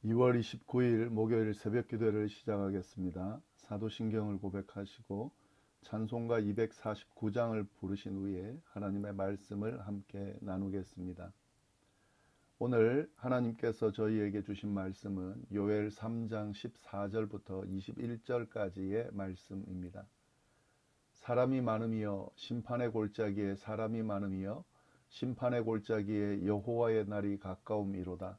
2월 29일 목요일 새벽 기도를 시작하겠습니다. 사도신경을 고백하시고 찬송가 249장을 부르신 후에 하나님의 말씀을 함께 나누겠습니다. 오늘 하나님께서 저희에게 주신 말씀은 요엘 3장 14절부터 21절까지의 말씀입니다. 사람이 많음이여 심판의 골짜기에 사람이 많음이여 심판의 골짜기에 여호와의 날이 가까움이로다.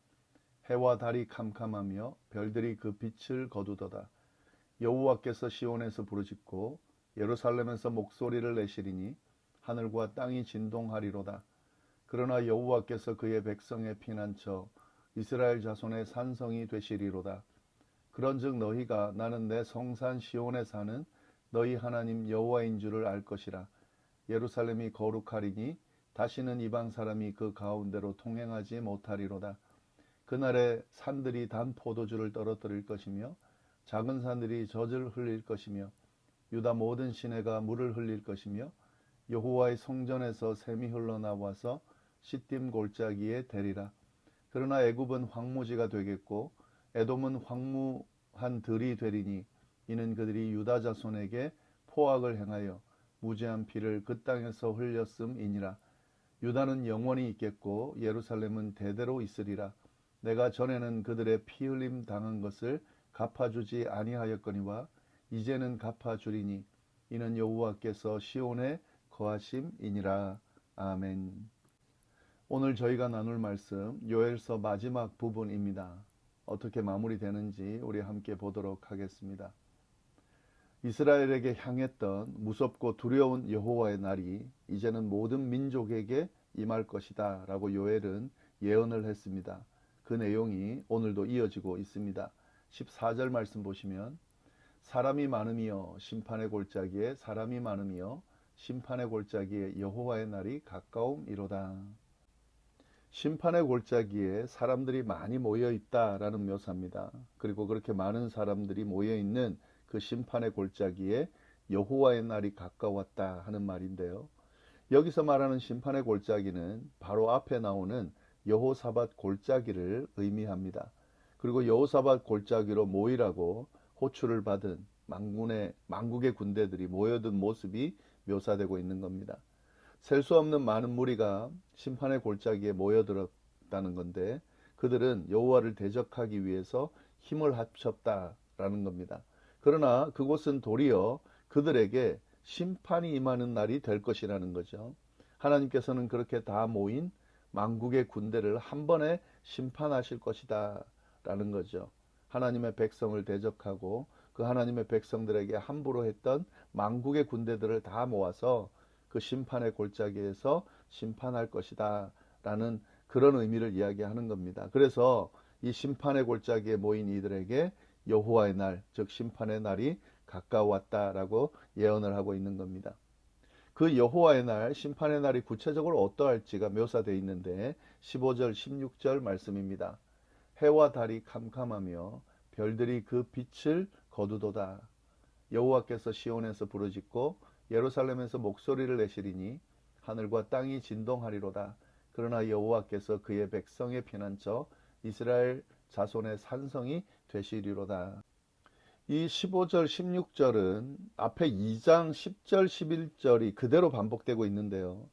해와 달이 캄캄하며 별들이 그 빛을 거두도다. 여호와께서 시온에서 부르짖고 예루살렘에서 목소리를 내시리니 하늘과 땅이 진동하리로다. 그러나 여호와께서 그의 백성의 피난처 이스라엘 자손의 산성이 되시리로다. 그런즉 너희가 나는 내 성산 시온에 사는 너희 하나님 여호와인 줄을 알 것이라. 예루살렘이 거룩하리니 다시는 이방 사람이 그 가운데로 통행하지 못하리로다. 그날에 산들이 단 포도주를 떨어뜨릴 것이며 작은 산들이 젖을 흘릴 것이며 유다 모든 시내가 물을 흘릴 것이며 여호와의 성전에서 샘이 흘러나와서 시딤 골짜기에 대리라. 그러나 애굽은 황무지가 되겠고 에돔은 황무한 들이 되리니 이는 그들이 유다 자손에게 포악을 행하여 무죄한 피를 그 땅에서 흘렸음이니라. 유다는 영원히 있겠고 예루살렘은 대대로 있으리라. 내가 전에는 그들의 피 흘림 당한 것을 갚아주지 아니하였거니와 이제는 갚아주리니 이는 여호와께서 시온에 거하심이니라. 아멘. 오늘 저희가 나눌 말씀 요엘서 마지막 부분입니다. 어떻게 마무리되는지 우리 함께 보도록 하겠습니다. 이스라엘에게 향했던 무섭고 두려운 여호와의 날이 이제는 모든 민족에게 임할 것이다 라고 요엘은 예언을 했습니다. 그 내용이 오늘도 이어지고 있습니다. 14절 말씀 보시면 사람이 많음이여 심판의 골짜기에 사람이 많음이여 심판의 골짜기에 여호와의 날이 가까움이로다. 심판의 골짜기에 사람들이 많이 모여 있다라는 묘사입니다. 그리고 그렇게 많은 사람들이 모여 있는 그 심판의 골짜기에 여호와의 날이 가까웠다 하는 말인데요. 여기서 말하는 심판의 골짜기는 바로 앞에 나오는 여호사밧 골짜기를 의미합니다. 그리고 여호사밧 골짜기로 모이라고 호출을 받은 만국의 군대들이 모여든 모습이 묘사되고 있는 겁니다. 셀 수 없는 많은 무리가 심판의 골짜기에 모여들었다는 건데 그들은 여호와를 대적하기 위해서 힘을 합쳤다라는 겁니다. 그러나 그곳은 도리어 그들에게 심판이 임하는 날이 될 것이라는 거죠. 하나님께서는 그렇게 다 모인 만국의 군대를 한 번에 심판하실 것이다 라는 거죠. 하나님의 백성을 대적하고 그 하나님의 백성들에게 함부로 했던 만국의 군대들을 다 모아서 그 심판의 골짜기에서 심판할 것이다 라는 그런 의미를 이야기하는 겁니다. 그래서 이 심판의 골짜기에 모인 이들에게 여호와의 날, 즉 심판의 날이 가까웠다라고 예언을 하고 있는 겁니다. 그 여호와의 날, 심판의 날이 구체적으로 어떠할지가 묘사되어 있는데 15절, 16절 말씀입니다. 해와 달이 캄캄하며 별들이 그 빛을 거두도다. 여호와께서 시온에서 부르짖고 예루살렘에서 목소리를 내시리니 하늘과 땅이 진동하리로다. 그러나 여호와께서 그의 백성의 피난처 이스라엘 자손의 산성이 되시리로다. 이 15절, 16절은 앞에 2장 10절, 11절이 그대로 반복되고 있는데요.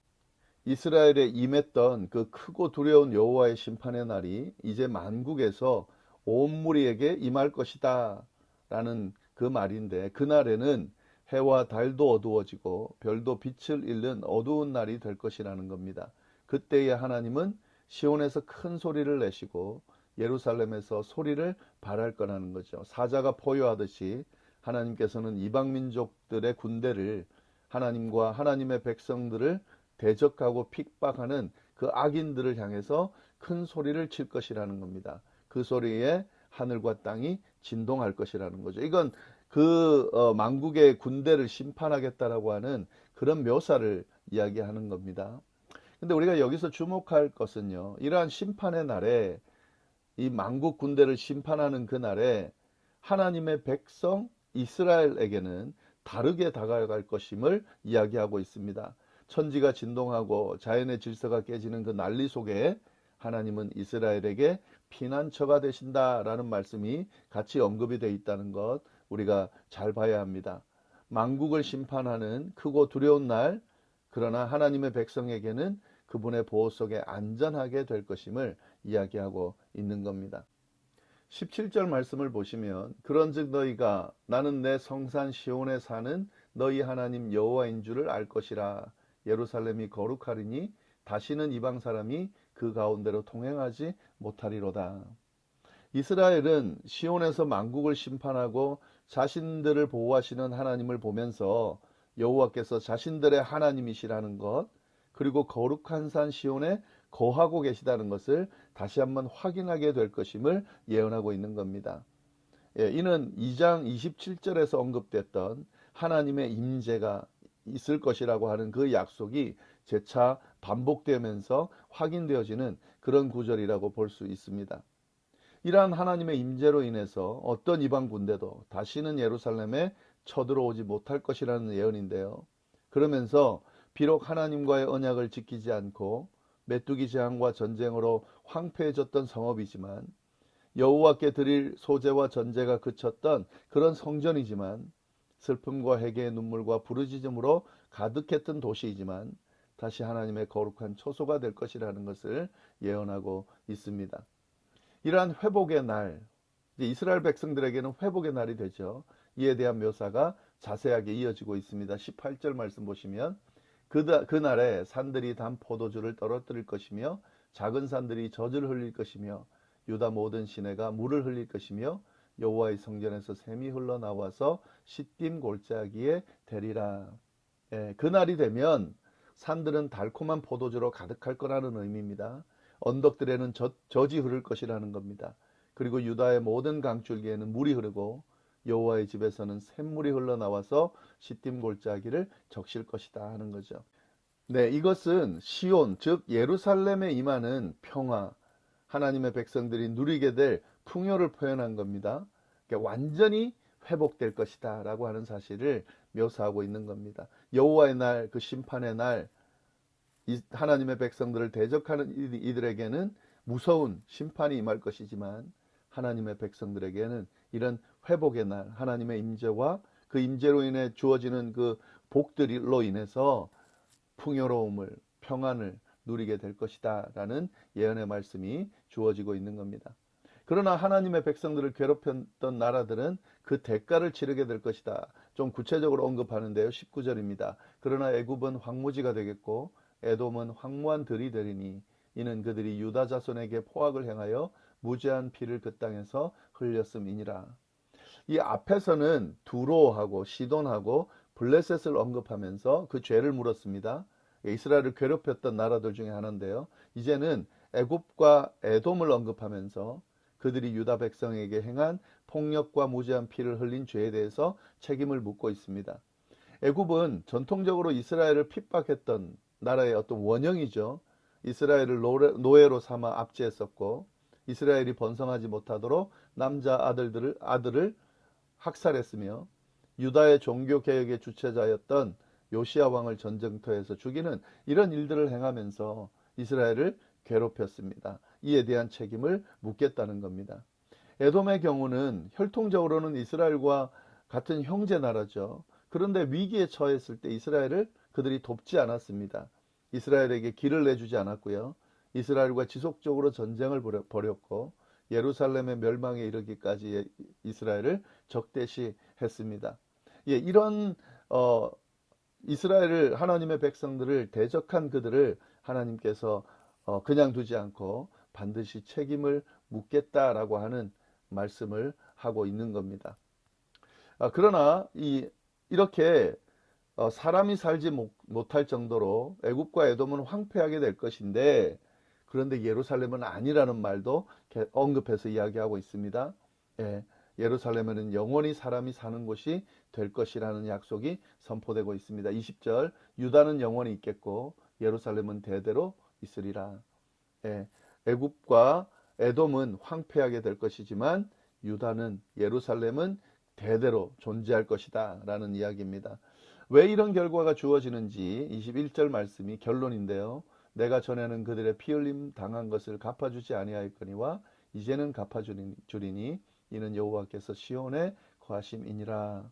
이스라엘에 임했던 그 크고 두려운 여호와의 심판의 날이 이제 만국에서 온 무리에게 임할 것이다 라는 그 말인데 그날에는 해와 달도 어두워지고 별도 빛을 잃는 어두운 날이 될 것이라는 겁니다. 그때에 하나님은 시온에서 큰 소리를 내시고 예루살렘에서 소리를 발할 거라는 거죠. 사자가 포효하듯이 하나님께서는 이방 민족들의 군대를 하나님과 하나님의 백성들을 대적하고 핍박하는 그 악인들을 향해서 큰 소리를 칠 것이라는 겁니다. 그 소리에 하늘과 땅이 진동할 것이라는 거죠. 이건 그 만국의 군대를 심판하겠다라고 하는 그런 묘사를 이야기하는 겁니다. 근데 우리가 여기서 주목할 것은요. 이러한 심판의 날에 이 만국 군대를 심판하는 그날에 하나님의 백성 이스라엘에게는 다르게 다가갈 것임을 이야기하고 있습니다. 천지가 진동하고 자연의 질서가 깨지는 그 난리 속에 하나님은 이스라엘에게 피난처가 되신다라는 말씀이 같이 언급이 되어 있다는 것 우리가 잘 봐야 합니다. 만국을 심판하는 크고 두려운 날, 그러나 하나님의 백성에게는 그분의 보호 속에 안전하게 될 것임을 이야기하고 있는 겁니다. 17절 말씀을 보시면 그런즉 너희가 나는 내 성산 시온에 사는 너희 하나님 여호와인 줄을 알 것이라. 예루살렘이 거룩하리니 다시는 이방 사람이 그 가운데로 통행하지 못하리로다. 이스라엘은 시온에서 만국을 심판하고 자신들을 보호하시는 하나님을 보면서 여호와께서 자신들의 하나님이시라는 것, 그리고 거룩한 산 시온에 거하고 계시다는 것을 다시 한번 확인하게 될 것임을 예언하고 있는 겁니다. 이는 2장 27절에서 언급됐던 하나님의 임재가 있을 것이라고 하는 그 약속이 재차 반복되면서 확인되어지는 그런 구절이라고 볼 수 있습니다. 이러한 하나님의 임재로 인해서 어떤 이방 군대도 다시는 예루살렘에 쳐들어오지 못할 것이라는 예언인데요. 그러면서 비록 하나님과의 언약을 지키지 않고 메뚜기 재앙과 전쟁으로 황폐해졌던 성읍이지만, 여호와께 드릴 소재와 전제가 그쳤던 그런 성전이지만, 슬픔과 회개의 눈물과 부르짖음으로 가득했던 도시이지만 다시 하나님의 거룩한 초소가 될 것이라는 것을 예언하고 있습니다. 이러한 회복의 날, 이제 이스라엘 백성들에게는 회복의 날이 되죠. 이에 대한 묘사가 자세하게 이어지고 있습니다. 18절 말씀 보시면 그날에 산들이 단 포도주를 떨어뜨릴 것이며 작은 산들이 젖을 흘릴 것이며 유다 모든 시내가 물을 흘릴 것이며 여호와의 성전에서 샘이 흘러나와서 시딤 골짜기에 되리라. 그날이 되면 산들은 달콤한 포도주로 가득할 거라는 의미입니다. 언덕들에는 젖이 흐를 것이라는 겁니다. 그리고 유다의 모든 강줄기에는 물이 흐르고 여호와의 집에서는 샘물이 흘러나와서 시딤 골짜기를 적실 것이다 하는 거죠. 네, 이것은 시온, 즉 예루살렘에 임하는 평화, 하나님의 백성들이 누리게 될 풍요를 표현한 겁니다. 그러니까 완전히 회복될 것이다 라고 하는 사실을 묘사하고 있는 겁니다. 여호와의 날, 그 심판의 날, 하나님의 백성들을 대적하는 이들에게는 무서운 심판이 임할 것이지만, 하나님의 백성들에게는 이런 회복의 날, 하나님의 임재와 그 임재로 인해 주어지는 그 복들로 인해서 풍요로움을, 평안을 누리게 될 것이다 라는 예언의 말씀이 주어지고 있는 겁니다. 그러나 하나님의 백성들을 괴롭혔던 나라들은 그 대가를 치르게 될 것이다. 좀 구체적으로 언급하는데요. 19절입니다. 그러나 애굽은 황무지가 되겠고 에돔은 황무한 들이 되리니 이는 그들이 유다 자손에게 포악을 행하여 무죄한 피를 그 땅에서 흘렸음이니라. 이 앞에서는 두로하고 시돈하고 블레셋을 언급하면서 그 죄를 물었습니다. 이스라엘을 괴롭혔던 나라들 중에 하나인데요. 이제는 애굽과 에돔을 언급하면서 그들이 유다 백성에게 행한 폭력과 무죄한 피를 흘린 죄에 대해서 책임을 묻고 있습니다. 애굽은 전통적으로 이스라엘을 핍박했던 나라의 어떤 원형이죠. 이스라엘을 노예로 삼아 압제했었고, 이스라엘이 번성하지 못하도록 남자 아들을 학살했으며, 유다의 종교개혁의 주체자였던 요시야 왕을 전쟁터에서 죽이는 이런 일들을 행하면서 이스라엘을 괴롭혔습니다. 이에 대한 책임을 묻겠다는 겁니다. 에돔의 경우는 혈통적으로는 이스라엘과 같은 형제 나라죠. 그런데 위기에 처했을 때 이스라엘을 그들이 돕지 않았습니다. 이스라엘에게 길을 내주지 않았고요. 이스라엘과 지속적으로 전쟁을 벌였고 예루살렘의 멸망에 이르기까지 이스라엘을 적대시했습니다. 이런 이스라엘을, 하나님의 백성들을 대적한 그들을 하나님께서 그냥 두지 않고 반드시 책임을 묻겠다라고 하는 말씀을 하고 있는 겁니다. 그러나 이렇게 사람이 살지 못할 정도로 애굽과 에돔은 황폐하게 될 것인데, 그런데 예루살렘은 아니라는 말도 언급해서 이야기하고 있습니다. 예루살렘에는 영원히 사람이 사는 곳이 될 것이라는 약속이 선포되고 있습니다. 20절, 유다는 영원히 있겠고 예루살렘은 대대로 있으리라. 애굽과 에돔은 황폐하게 될 것이지만 유다는, 예루살렘은 대대로 존재할 것이다 라는 이야기입니다. 왜 이런 결과가 주어지는지 21절 말씀이 결론인데요. 내가 전에는 그들의 피 흘림 당한 것을 갚아주지 아니하였거니와 이제는 갚아주리니 이는 여호와께서 시온에 거하심이니라.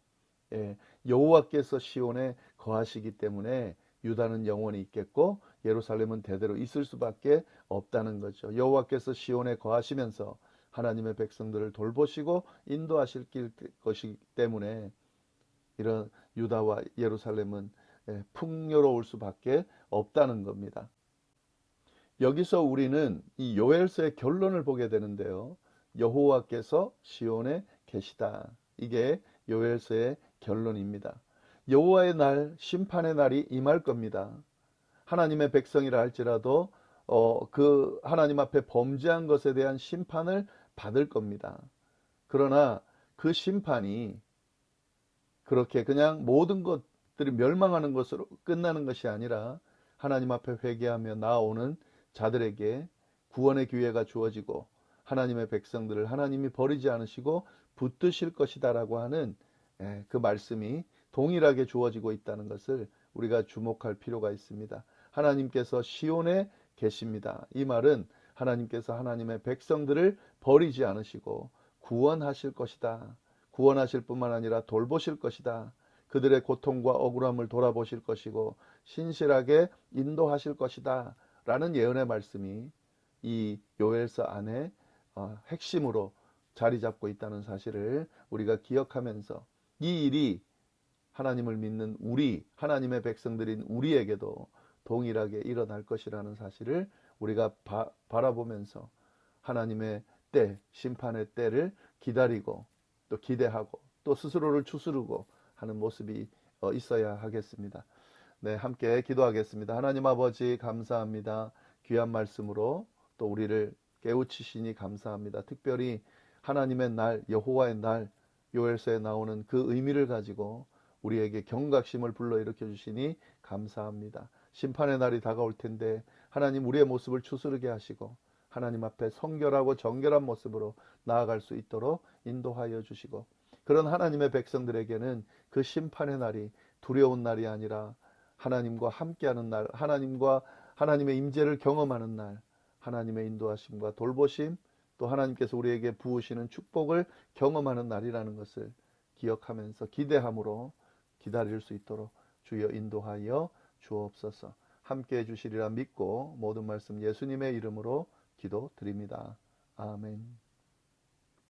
예, 여호와께서 시온에 거하시기 때문에 유다는 영원히 있겠고 예루살렘은 대대로 있을 수밖에 없다는 거죠. 여호와께서 시온에 거하시면서 하나님의 백성들을 돌보시고 인도하실 것이기 때문에 이런 유다와 예루살렘은 풍요로울 수밖에 없다는 겁니다. 여기서 우리는 이 요엘서의 결론을 보게 되는데요. 여호와께서 시온에 계시다. 이게 요엘서의 결론입니다. 여호와의 날, 심판의 날이 임할 겁니다. 하나님의 백성이라 할지라도 그 하나님 앞에 범죄한 것에 대한 심판을 받을 겁니다. 그러나 그 심판이 그렇게 그냥 모든 것들이 멸망하는 것으로 끝나는 것이 아니라 하나님 앞에 회개하며 나아오는 자들에게 구원의 기회가 주어지고 하나님의 백성들을 하나님이 버리지 않으시고 붙드실 것이다라고 하는 그 말씀이 동일하게 주어지고 있다는 것을 우리가 주목할 필요가 있습니다. 하나님께서 시온에 계십니다. 이 말은 하나님께서 하나님의 백성들을 버리지 않으시고 구원하실 것이다. 구원하실 뿐만 아니라 돌보실 것이다. 그들의 고통과 억울함을 돌아보실 것이고 신실하게 인도하실 것이다. 라는 예언의 말씀이 이 요엘서 안에 핵심으로 자리 잡고 있다는 사실을 우리가 기억하면서 이 일이 하나님을 믿는 우리, 하나님의 백성들인 우리에게도 동일하게 일어날 것이라는 사실을 우리가 바라보면서 하나님의 때, 심판의 때를 기다리고 또 기대하고 또 스스로를 추스르고 하는 모습이 있어야 하겠습니다. 네, 함께 기도하겠습니다. 하나님 아버지 감사합니다. 귀한 말씀으로 또 우리를 깨우치시니 감사합니다. 특별히 하나님의 날, 여호와의 날, 요엘서에 나오는 그 의미를 가지고 우리에게 경각심을 불러일으켜 주시니 감사합니다. 심판의 날이 다가올 텐데 하나님 우리의 모습을 추스르게 하시고 하나님 앞에 성결하고 정결한 모습으로 나아갈 수 있도록 인도하여 주시고 그런 하나님의 백성들에게는 그 심판의 날이 두려운 날이 아니라 하나님과 함께하는 날, 하나님의 임재를 경험하는 날, 하나님의 인도하심과 돌보심, 또 하나님께서 우리에게 부으시는 축복을 경험하는 날이라는 것을 기억하면서 기대함으로 기다릴 수 있도록 주여 인도하여 주옵소서. 함께해 주시리라 믿고 모든 말씀 예수님의 이름으로 기도드립니다. 아멘.